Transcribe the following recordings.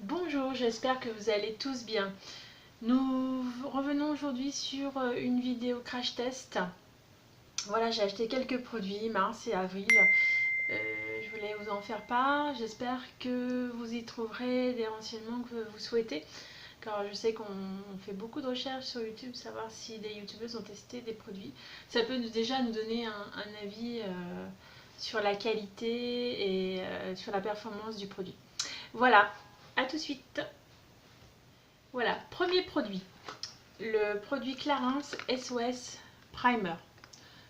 Bonjour, j'espère que vous allez tous bien. Nous revenons aujourd'hui sur une vidéo crash test. Voilà, j'ai acheté quelques produits mars et avril. Je voulais vous en faire part. J'espère que vous y trouverez des renseignements que vous souhaitez. Car je sais qu'on fait beaucoup de recherches sur YouTube, savoir si des youtubeuses ont testé des produits. Ça peut déjà nous donner un avis sur la qualité et sur la performance du produit. Voilà, à tout de suite. Voilà, premier produit, le produit Clarins SOS Primer.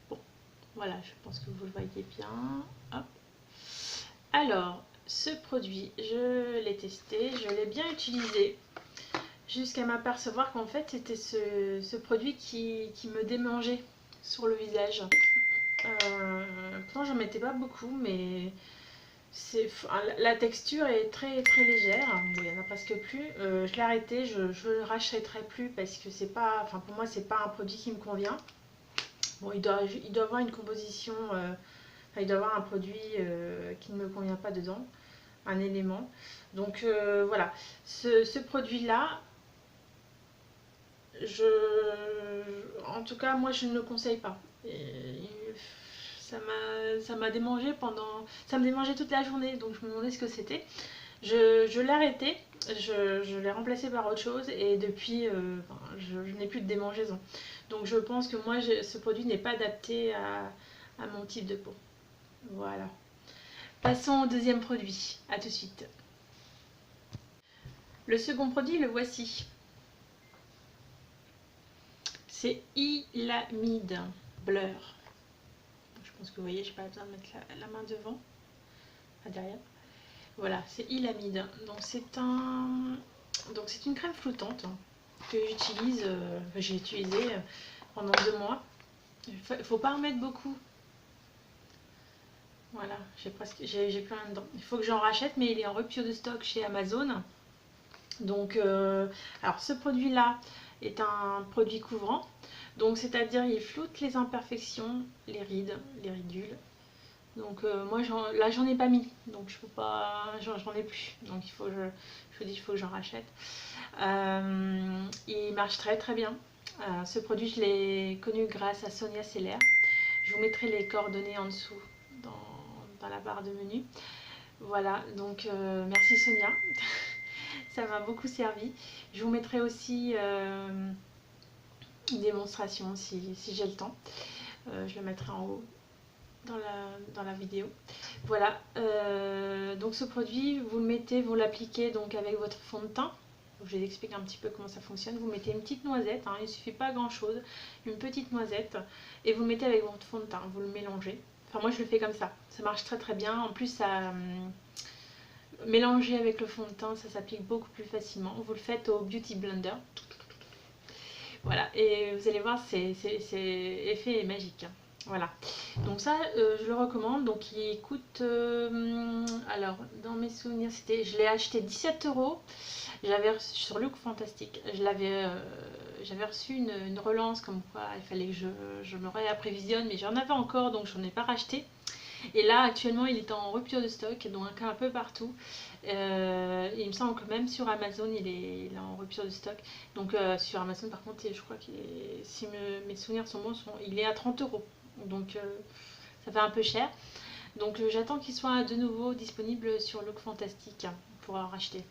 Bon, voilà, je pense que vous le voyez bien. Hop. Alors, ce produit, je l'ai testé, je l'ai bien utilisé, jusqu'à m'apercevoir qu'en fait, c'était ce produit qui me démangeait sur le visage. Pourtant, j'en mettais pas beaucoup, mais la texture est très légère. Bon, il n'y en a presque plus. Je l'ai arrêté, je le rachèterai plus parce que c'est pas, enfin pour moi c'est pas un produit qui me convient. Bon, il doit avoir une composition, il doit avoir un produit qui ne me convient pas dedans, un élément. Donc voilà, ce produit-là, en tout cas moi je ne le conseille pas. Ça m'a démangé ça me démangeait toute la journée, donc je me demandais ce que c'était. Je l'ai arrêté, je l'ai remplacé par autre chose et depuis je n'ai plus de démangeaison. Donc je pense que moi ce produit n'est pas adapté à mon type de peau. Voilà. Passons au deuxième produit. A tout de suite. Le second produit, le voici. C'est Ilamide Blur. Je pense que vous voyez, je n'ai pas besoin de mettre la main devant, derrière. Voilà, c'est Ilamide. Donc c'est une crème flottante que j'utilise, j'ai utilisé pendant 2 mois. Il ne faut pas en mettre beaucoup. Voilà, j'ai plus rien dedans. Il faut que j'en rachète, mais il est en rupture de stock chez Amazon. Donc, alors ce produit-là est un produit couvrant. Donc, c'est-à-dire il floute les imperfections, les rides, les ridules. Donc, moi, là, j'en ai pas mis. Donc, je peux pas, j'en ai plus. Donc, je vous dis, il faut que j'en rachète. Il marche très bien. Ce produit, je l'ai connu grâce à Sonia Seller. Je vous mettrai les coordonnées en dessous dans la barre de menu. Voilà, donc merci Sonia. Ça m'a beaucoup servi. Je vous mettrai aussi une démonstration si j'ai le temps. Je le mettrai en haut dans la vidéo. Voilà, donc ce produit, vous le mettez, vous l'appliquez donc avec votre fond de teint. Je vais expliquer un petit peu comment ça fonctionne. Vous mettez une petite noisette, il ne suffit pas grand chose, une petite noisette, et vous le mettez avec votre fond de teint, vous le mélangez. Enfin moi je le fais comme ça marche très bien. En plus ça mélanger avec le fond de teint, ça s'applique beaucoup plus facilement. Vous le faites au Beauty Blender. Voilà, et vous allez voir, c'est effet magique. Voilà, donc ça je le recommande. Donc il coûte, alors dans mes souvenirs, je l'ai acheté 17 €. J'avais reçu sur Look Fantastique, j'avais reçu une relance comme quoi il fallait que je me réapprévisionne, mais j'en avais encore donc j'en ai pas racheté. Et là actuellement il est en rupture de stock, donc un peu partout. Il me semble que même sur Amazon il est en rupture de stock. Donc sur Amazon par contre je crois si mes souvenirs sont bons, il est à 30 €. Donc ça fait un peu cher. Donc j'attends qu'il soit de nouveau disponible sur Look Fantastique pour en racheter.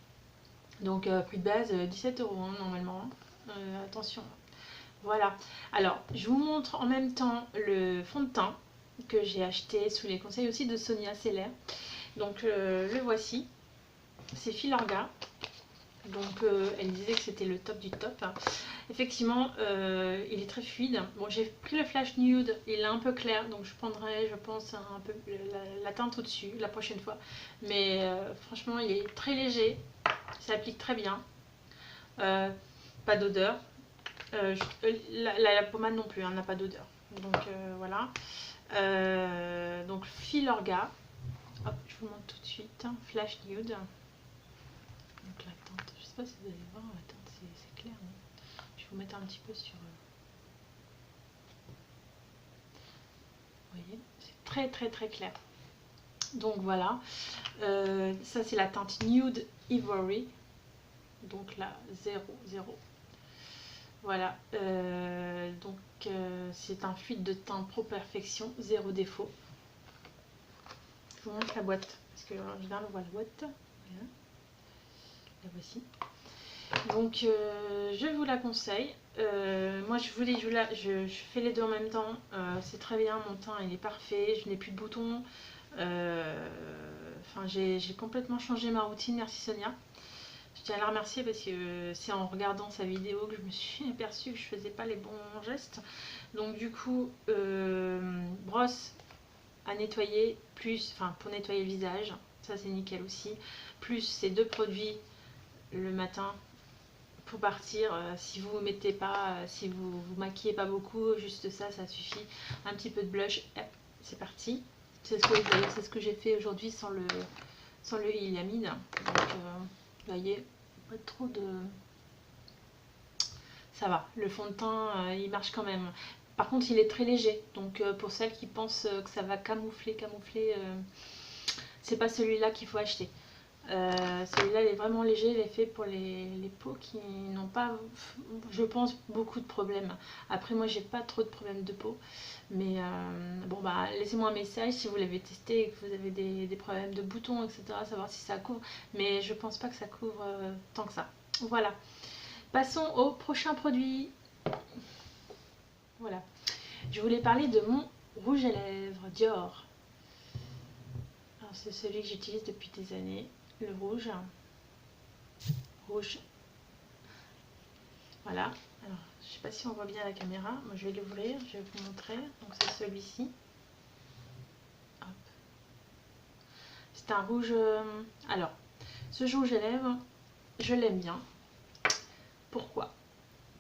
Donc prix de base 17 € normalement. Attention. Voilà. Alors je vous montre en même temps le fond de teint que j'ai acheté sous les conseils aussi de Sonia Seller. Donc le voici. C'est Filorga. Donc elle disait que c'était le top du top. Effectivement, il est très fluide. Bon, j'ai pris le Flash Nude, il est un peu clair, donc je prendrai, je pense, un peu la teinte au-dessus la prochaine fois. Mais franchement, il est très léger, ça applique très bien. Pas d'odeur. La pommade non plus, n'a pas d'odeur. Donc voilà. Donc Filorga. Hop, je vous montre tout de suite. Flash Nude. Donc la teinte, je sais pas si vous allez voir, la teinte c'est clair. Hein. Je vais vous mettre un petit peu sur... Vous voyez, c'est très clair. Donc voilà, ça c'est la teinte Nude Ivory. Donc là, 0, 0. Voilà, c'est un fluide de teint Pro Perfection, 0 défaut. Je vous montre la boîte, parce que je viens de voir la boîte. Voilà. La voici. Donc je vous la conseille. Moi je vous dis, je fais les deux en même temps. C'est très bien, mon teint il est parfait, je n'ai plus de boutons. Enfin j'ai complètement changé ma routine, merci Sonia. Je tiens à la remercier parce que c'est en regardant sa vidéo que je me suis aperçue que je faisais pas les bons gestes. Donc du coup, brosse à nettoyer, plus, enfin pour nettoyer le visage, ça c'est nickel aussi. Plus ces deux produits le matin pour partir. Si vous mettez pas, si vous maquillez pas beaucoup, juste ça, ça suffit. Un petit peu de blush, c'est parti. C'est ce que j'ai fait aujourd'hui sans le Illumin. Donc vous voyez, pas trop de... Ça va, le fond de teint, il marche quand même. Par contre, il est très léger. Donc pour celles qui pensent que ça va camoufler, c'est pas celui-là qu'il faut acheter. Celui-là il est vraiment léger, il est fait pour les peaux qui n'ont pas, je pense, beaucoup de problèmes. Après moi j'ai pas trop de problèmes de peau, mais bon bah laissez-moi un message si vous l'avez testé et que vous avez des problèmes de boutons, etc., savoir si ça couvre, mais je pense pas que ça couvre tant que ça. Voilà, passons au prochain produit. Voilà, je voulais parler de mon rouge à lèvres Dior. Alors c'est celui que j'utilise depuis des années, le rouge. Voilà, alors je sais pas si on voit bien la caméra, moi je vais l'ouvrir, je vais vous montrer. Donc c'est celui-ci, c'est un rouge, alors ce rouge à lèvres je l'aime bien. Pourquoi?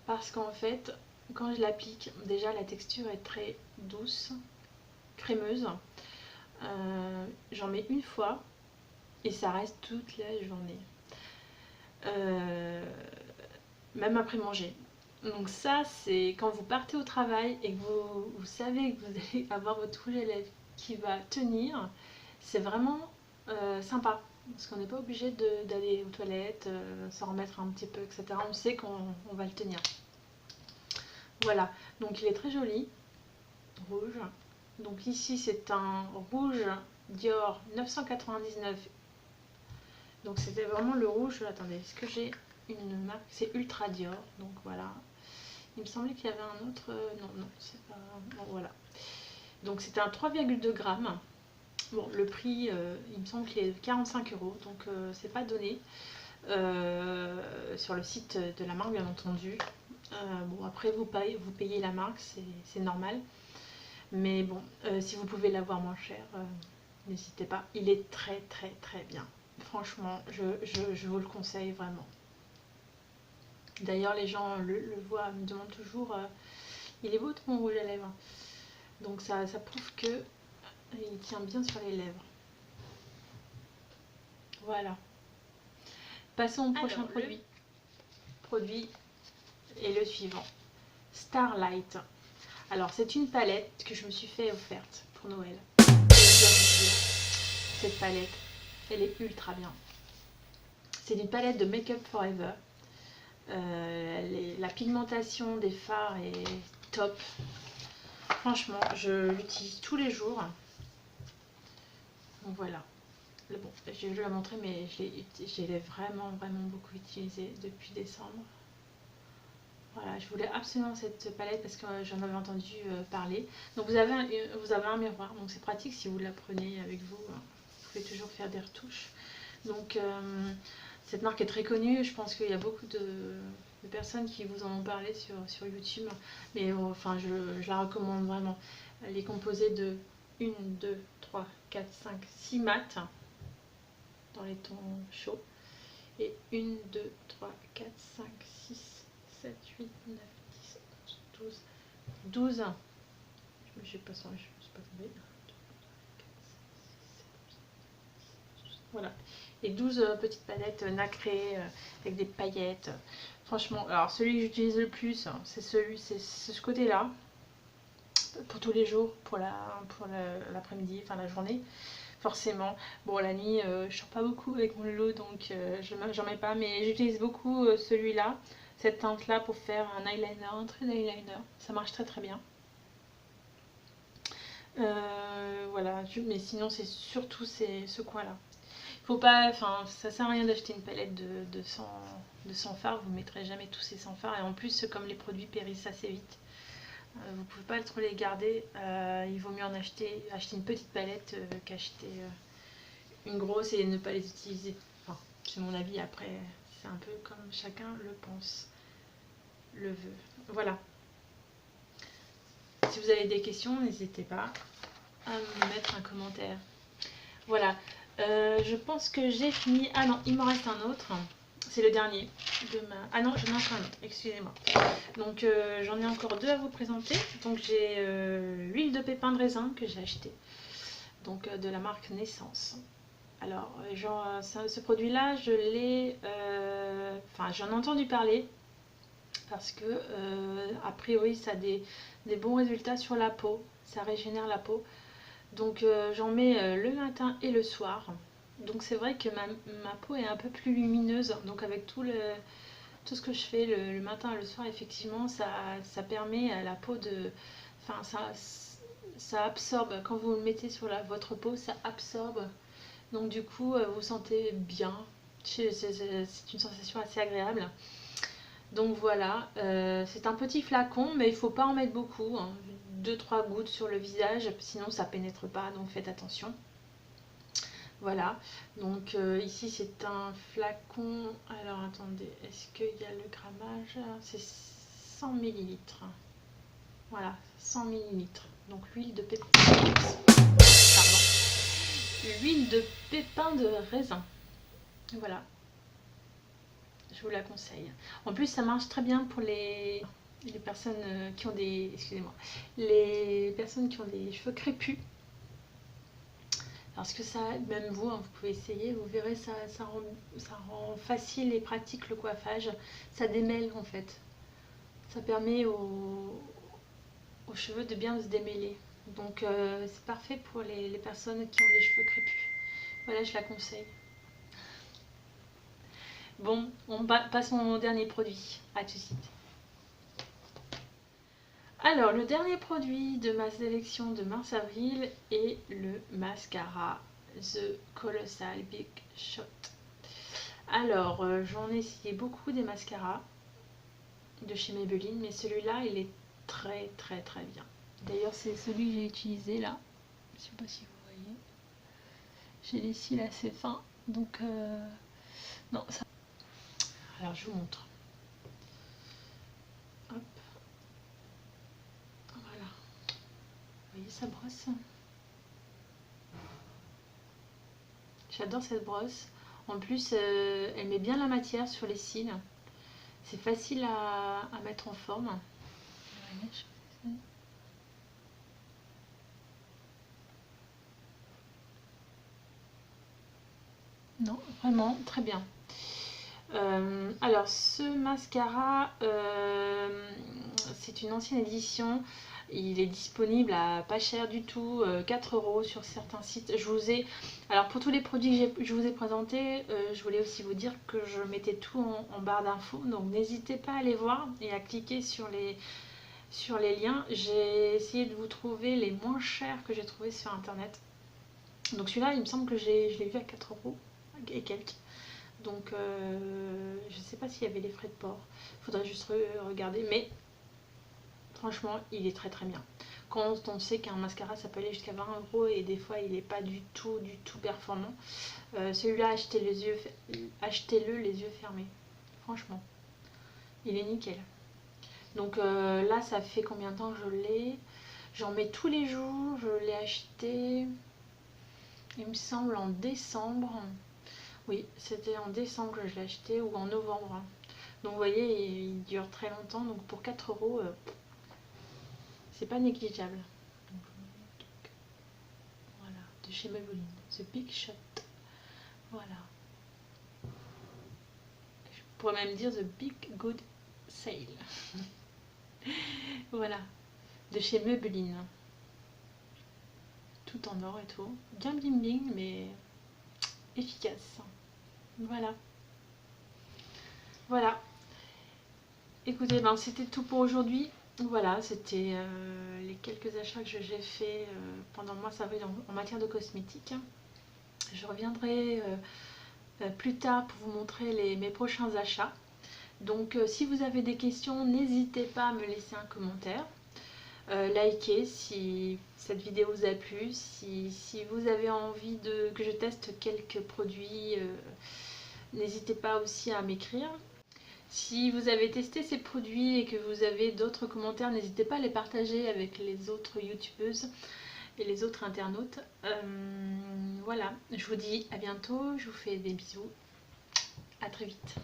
Parce qu'en fait quand je l'applique, déjà la texture est très douce, crémeuse. J'en mets une fois et ça reste toute la journée, même après manger. Donc ça, c'est quand vous partez au travail et que vous savez que vous allez avoir votre rouge à lèvres qui va tenir, c'est vraiment sympa. Parce qu'on n'est pas obligé d'aller aux toilettes, s'en remettre un petit peu, etc. On sait qu'on va le tenir. Voilà, donc il est très joli, rouge. Donc ici c'est un rouge Dior 999. Donc c'était vraiment le rouge, attendez, est-ce que j'ai une marque? C'est Ultra Dior, donc voilà. Il me semblait qu'il y avait un autre, non, c'est pas, bon voilà. Donc c'était un 3,2 grammes. Bon, le prix, il me semble qu'il est de 45 €, donc c'est pas donné. Sur le site de la marque, bien entendu. Bon, après, vous payez la marque, c'est normal. Mais bon, si vous pouvez l'avoir moins cher, n'hésitez pas. Il est très, très, très bien. Franchement, je vous le conseille vraiment. D'ailleurs, les gens le voient, me demandent toujours il est beau ton rouge à lèvres. Donc ça prouve que il tient bien sur les lèvres. Voilà. Passons au prochain produit. Produit est le suivant. Starlight. Alors c'est une palette que je me suis fait offerte pour Noël. Cette palette, elle est ultra bien. C'est une palette de Make Up Forever. La pigmentation des fards est top. Franchement, je l'utilise tous les jours. Donc voilà. Bon, je vais vous la montrer, mais je l'ai vraiment, vraiment beaucoup utilisée depuis décembre. Voilà, je voulais absolument cette palette parce que j'en avais entendu parler. Donc vous avez un miroir, donc c'est pratique si vous la prenez avec vous. Vous pouvez toujours faire des retouches. Donc cette marque est très connue, je pense qu'il y a beaucoup de personnes qui vous en ont parlé sur YouTube. Mais enfin, je la recommande vraiment. Elle est composée de 1, 2, 3, 4, 5, 6 mats dans les tons chauds. Et 1, 2, 3, 4, 5, 6, 7, 8, 9, 10, 11, 12. Je ne suis pas tombée. Voilà. Et 12 petites palettes nacrées avec des paillettes. Franchement, alors celui que j'utilise le plus, c'est ce côté-là. Pour tous les jours, pour l'après-midi, enfin la journée. forcément. Bon, la nuit, je sors pas beaucoup avec mon Lolo, donc j'en mets pas, mais j'utilise beaucoup celui-là, cette teinte-là pour faire un eyeliner, un trait d'eyeliner. Ça marche très très bien. Voilà, mais sinon c'est surtout ce coin-là. Faut pas, enfin, ça sert à rien d'acheter une palette de 100 fards, vous ne mettrez jamais tous ces 100 fards, et en plus, comme les produits périssent assez vite, vous pouvez pas trop les garder. Il vaut mieux en acheter une petite palette qu'acheter une grosse et ne pas les utiliser. Enfin, c'est mon avis, après, c'est un peu comme chacun le pense, le veut. Voilà. Si vous avez des questions, n'hésitez pas à me mettre un commentaire. Voilà. Je pense que j'ai fini. Ah non, il m'en reste un autre. C'est le dernier de ma... Ah non, j'en ai encore un autre, excusez-moi. Donc j'en ai encore deux à vous présenter. Donc j'ai l'huile de pépins de raisin que j'ai acheté. Donc de la marque Naissance. Alors, ce produit-là, je l'ai... Enfin, j'en ai entendu parler. Parce que, a priori, ça a des bons résultats sur la peau. Ça régénère la peau. Donc j'en mets le matin et le soir. Donc c'est vrai que ma peau est un peu plus lumineuse. Donc avec tout ce que je fais le matin et le soir, effectivement, ça permet à la peau de... Enfin, ça absorbe. Quand vous le mettez sur votre peau, ça absorbe. Donc du coup, vous vous sentez bien. C'est une sensation assez agréable. Donc voilà, c'est un petit flacon, mais il ne faut pas en mettre beaucoup, hein. 2-3 gouttes sur le visage, sinon ça pénètre pas, donc faites attention. Voilà, donc ici c'est un flacon, alors attendez, est-ce qu'il y a le grammage? C'est 100 ml. Voilà, 100 ml. Donc l'huile de pépin, pardon, l'huile de pépin de raisin. Voilà. Je vous la conseille. En plus, ça marche très bien pour les personnes qui ont des... Excusez-moi. Les personnes qui ont des cheveux crépus. Parce que ça, même vous, hein, vous pouvez essayer, vous verrez, ça rend facile et pratique le coiffage. Ça démêle en fait. Ça permet aux cheveux de bien se démêler. Donc c'est parfait pour les personnes qui ont des cheveux crépus. Voilà, je la conseille. Bon, on passe au dernier produit. À tout de suite. Alors, le dernier produit de ma sélection de mars-avril est le mascara The Colossal Big Shot. Alors, j'en ai essayé beaucoup des mascaras de chez Maybelline, mais celui-là, il est très très très bien. D'ailleurs, c'est celui que j'ai utilisé là. Je ne sais pas si vous voyez. J'ai les cils assez fins, donc non, ça... Alors, je vous montre. Hop. Voilà. Vous voyez sa brosse? J'adore cette brosse. En plus, elle met bien la matière sur les cils. C'est facile à mettre en forme. Non, vraiment très bien. Alors, ce mascara, c'est une ancienne édition. Il est disponible à pas cher du tout, 4 € sur certains sites. Alors pour tous les produits que je vous ai présentés, je voulais aussi vous dire que je mettais tout en barre d'infos. Donc n'hésitez pas à aller voir et à cliquer sur les liens. J'ai essayé de vous trouver les moins chers que j'ai trouvés sur internet. Donc celui-là, il me semble que je l'ai vu à 4 € et quelques. Donc je ne sais pas s'il y avait les frais de port. Il faudrait juste regarder. Mais franchement, il est très très bien. Quand on sait qu'un mascara ça peut aller jusqu'à 20 € et des fois il n'est pas du tout performant, celui-là, achetez-le les yeux fermés. Franchement, il est nickel. Donc là, ça fait combien de temps que je l'ai? J'en mets tous les jours. Je l'ai acheté, il me semble, en décembre. Oui, c'était en décembre que je l'ai acheté ou en novembre. Donc vous voyez, il dure très longtemps. Donc pour 4 €, c'est pas négligeable. Donc, voilà, de chez Maybelline, The Big Shot. Voilà. Je pourrais même dire The Big Good Sale. Voilà, de chez Maybelline. tout en or et tout. Bien bling bling, mais efficace. Voilà. Voilà. Écoutez, ben, c'était tout pour aujourd'hui. Voilà, c'était les quelques achats que j'ai fait pendant le mois d'avril en matière de cosmétiques. Je reviendrai plus tard pour vous montrer mes prochains achats. Donc si vous avez des questions, n'hésitez pas à me laisser un commentaire. Likez si cette vidéo vous a plu. Si vous avez envie que je teste quelques produits, n'hésitez pas aussi à m'écrire. Si vous avez testé ces produits et que vous avez d'autres commentaires, n'hésitez pas à les partager avec les autres youtubeuses et les autres internautes. Voilà, je vous dis à bientôt, je vous fais des bisous, à très vite.